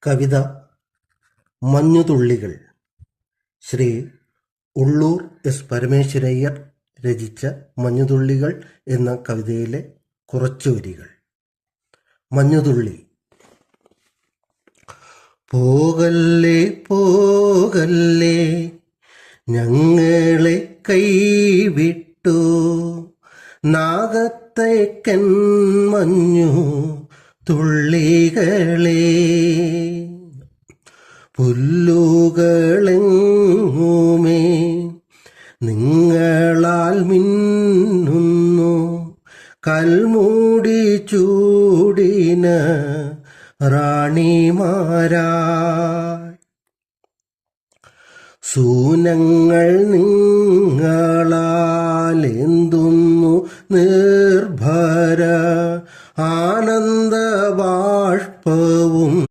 കവിത മഞ്ഞുതുള്ളികൾ. Shri Ulloor S Parameswara Iyer രചിച്ച മഞ്ഞുതുള്ളികൾ എന്ന കവിതയിലെ കുറച്ചു വരികൾ. മഞ്ഞുതുള്ളി. പോകല്ലേ പോകല്ലേ, ഞങ്ങളെ കൈവിട്ടു നാഗത്തേക്കൻ മഞ്ഞു തുള്ളികളെ. പുല്ലുകളെങ്ങുമേ നിങ്ങളാൽ മിന്നുന്നു, കൽമൂടി ചൂടിന റാണിമാരായി. സൂനങ്ങൾ നിങ്ങളാലെന്തുന്നു നിർഭര ആനന്ദബാഷ്പവും